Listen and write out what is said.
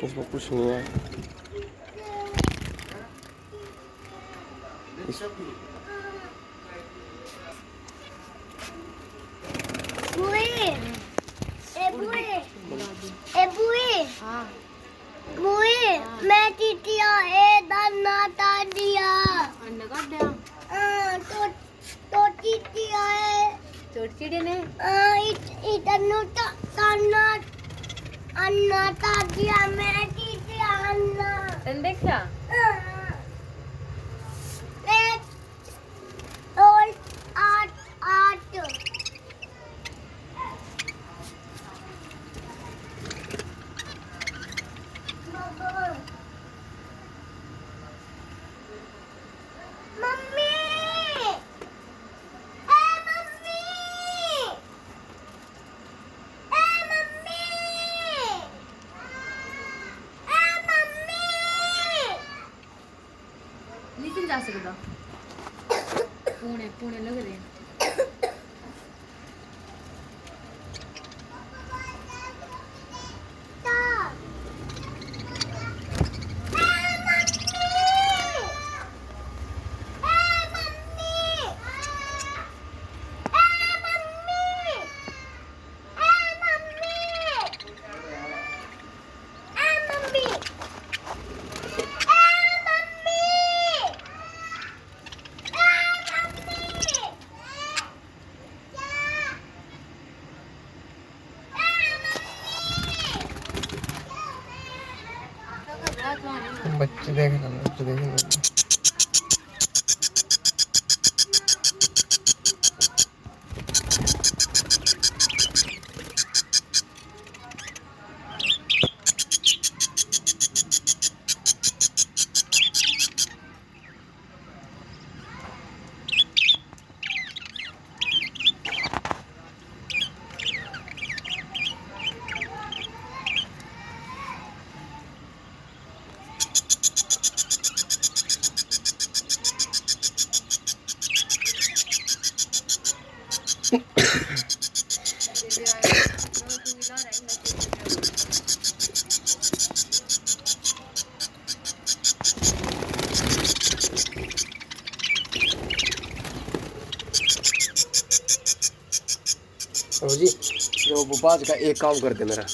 इसमें कुछ नहीं है। मैं टीटिया ए दाना ताडिया अन्ना काट दिया तो टीटिया है छोटी चिड़ी ने इतनु ताना अन्ना ताडिया मैं टीटिया अन्ना तन देखा और आठ आठ मम्मी मम्मी मम्मी मम्मी नीचे जा सकता पुणे पुणे लग रहे हैं बच्चे देख रहे हैं, बच्चे देख रहे हैं। जी जो भोपाल का एक काम कर दे मेरा।